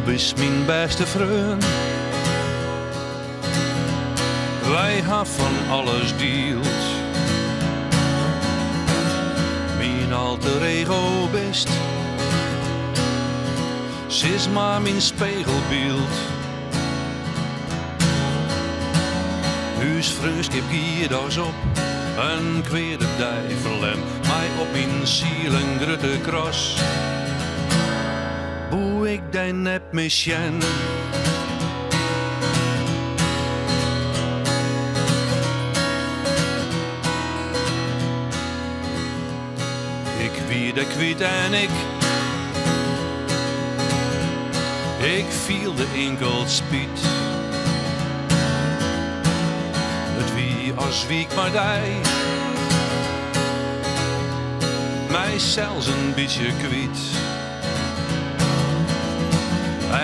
bist mijn beste vriend. Wij hebben van alles deelt. Mijn alter ego best. Ze is maar mijn spiegelbeeld. Huis vreugd heb hier als op. Een kwede dij verlem mij op mijn ziel een grote kras. Boe ik die net misjen. Ik wie de kwiet en ik viel de enkel spiet. Het wie als wiek maar die mij zelfs een beetje kwiet.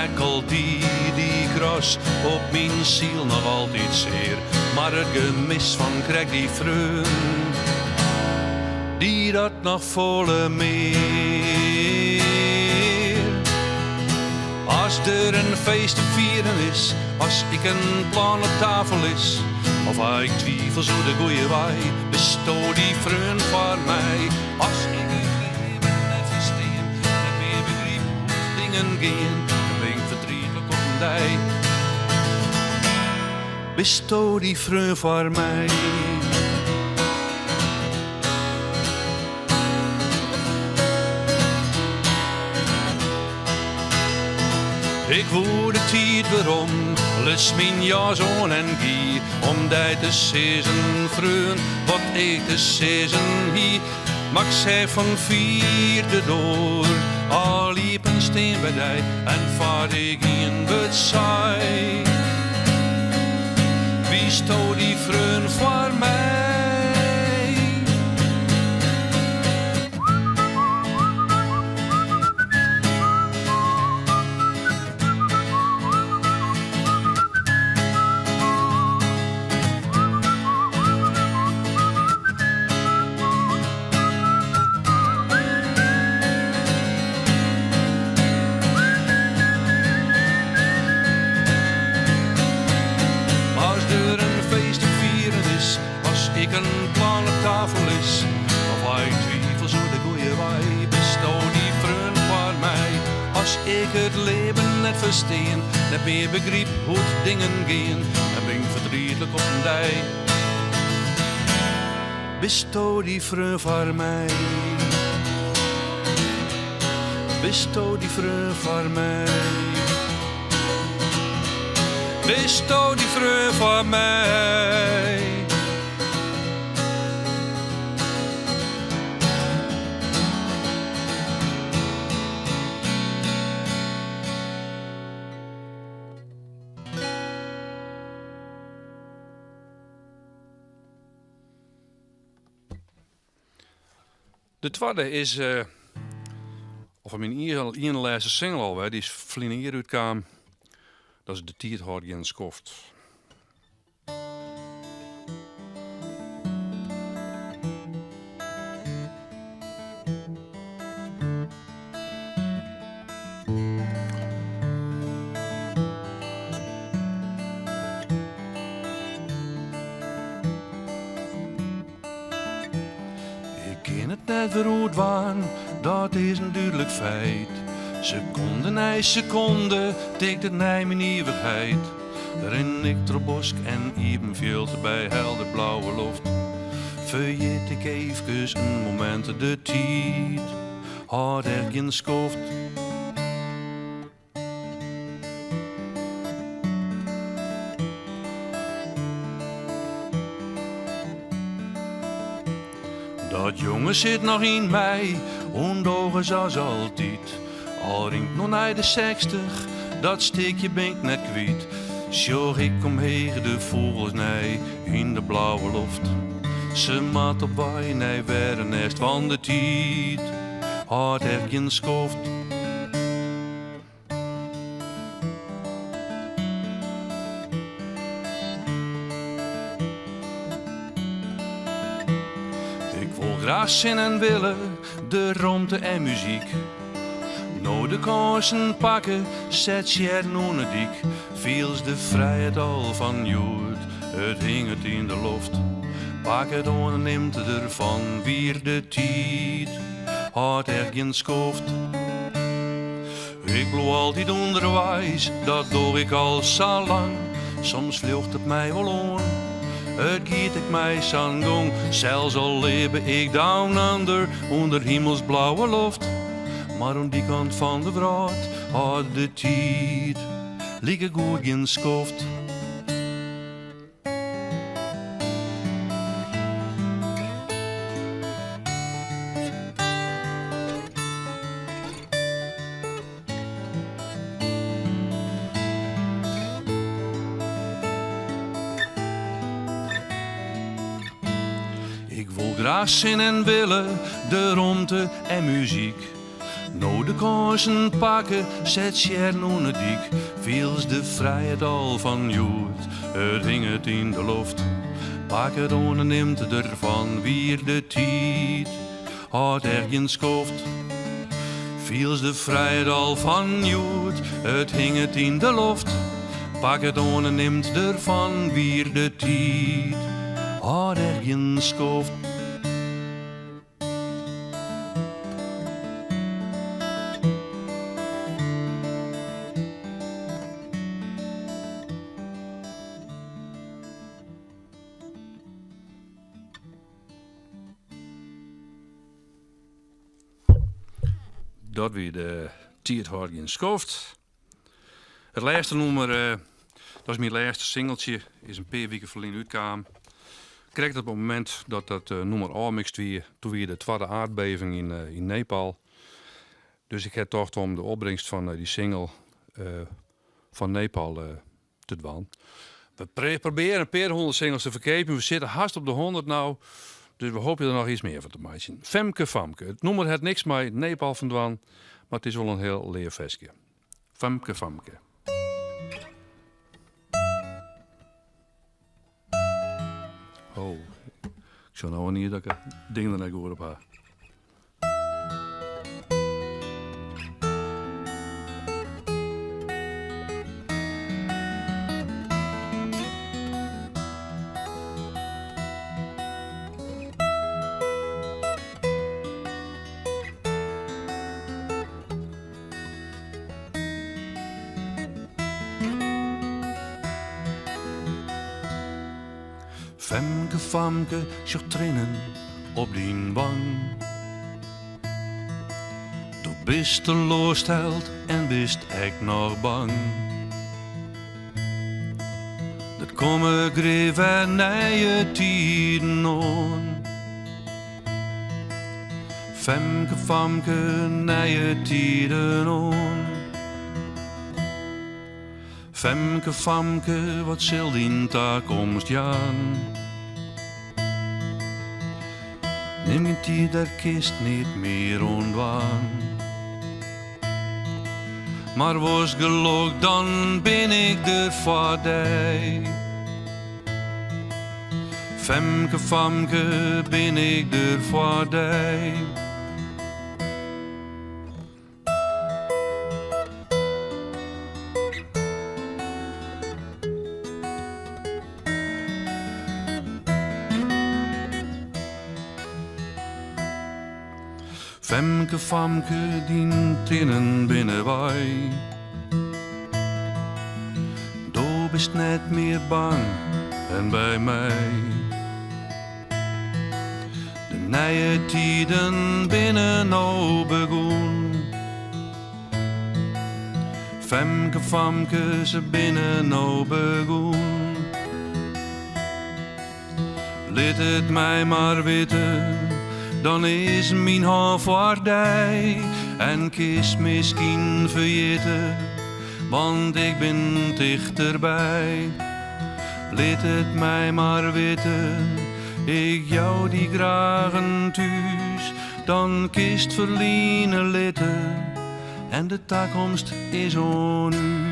Enkel die gras op mijn ziel nog altijd zeer. Maar het gemis van krijg die vreun, die dat nog volle meer. Als er een feest te vieren is, als ik een plan op tafel is, of ik twijfel zo de goeie waai, bestoot die vreun voor mij. Als ik het leven net versteer, net meer begrip hoe dingen gaan, dan ben ik verdrietelijk op een dij. Bestoot die vreun voor mij. Ik woe de tijd waarom, lus mijn jas on en gie, om die te sezen vreun, wat ik te sezen hie. Maak zij van vierde door, al liep een steen bij die, en vaar ik in het saai. Wie stoot die vreun voor mij? Versteen, net meer begrip hoe het dingen gaan, en ben ik verdrietelijk op een dij. Bestoot die vreun voor mij, bestoot die vreun voor mij, bestoot die vreun voor mij. De tweede is, of mijn ene laatste single alweer, die is vliegen hier uitkwam. Dat is De Tiet houdt geen skoft. Net verroerd waren, dat is een duidelijk feit. Seconde na seconde tikt het naar mijn eeuwigheid. Ren ik door bosk en evenveel bij helder blauwe lucht. Vergeet ik even een moment de tijd, had er geen skoft. Dat jongen zit nog in mij, ondogen zoals altijd. Al ringt nog naar de 60, dat steekje ben ik net kwijt. Sjog ik omheen de vogels nee, in de blauwe lucht. Ze maat op wij, nee, werden nest van de tijd. Had er geen skoft. Graag zin en willen, de romte en muziek. Nou de kansen pakken, zet je naar de dik. Viels de vrijheid al van Jood, het hing het in de lucht. Pak het on en neemt ervan weer de tijd, had er geen schoft. Ik bloe altijd onderwijs, dat doe ik al zo lang. Soms vlucht het mij wel on, het giet ik mij zo'n gong. Zelfs al leef ik down onder hemelsblauwe lucht. Maar aan die kant van de wereld had de tijd, lieke goed geen schoft. Ik wil graag zin en willen, de romte en muziek. Nou de kansen pakken, zet je naar de dik. Viels de vrijheid al van Jood, het hing het in de lucht. Pak het on en neemt ervan weer de tijd, had er geen schoft. Viels de vrijheid al van Jood, het hing het in de lucht. Pak het on en neemt ervan weer de tijd, had er geen schoft. Dat weer de tijd had geen schoft. Het laatste nummer, dat is mijn laatste singeltje, is een paar weken verleden uitkwam. Ik kreeg dat op het moment dat dat nummer aanmixt weer, toen weer de tweede aardbeving in Nepal. Dus ik heb toch om de opbrengst van die single van Nepal te doen. We proberen een paar 100 singles te verkopen. We zitten haast op de 100 nou. Dus we hopen er nog iets meer van te maken. Femke Famke. Het nummer heeft niks met Nepal van doen, maar het is wel een heel leervestje. Femke Famke. Oh, ik zou nou niet dat ik het ding er net hoor op haar. Femke Famke, zag trainen op die bank. Du bist teleurgesteld en bist echt nog bang. Dat komen greef en nije tijden aan. Femke Famke, nije tijden aan. Femke Famke, wat zal die toekomst gaan? Neem je die der kist niet meer ontwaan. Maar was geluk, dan ben ik er voor dich. Femke Famke, ben ik er voor dich. Femke Famke, die tinnen binnen wij. Du bist net meer bang en bij mij. De nieuwe tijden binnen nou begon. Femke Famke, ze binnen nou begon. Laat het mij maar weten, dan is mijn hand voorbij en kies misschien vergeten, want ik ben dichterbij. Laat het mij maar weten, ik jou die graag een thuis, dan kist verliezen litten en de toekomst is on u.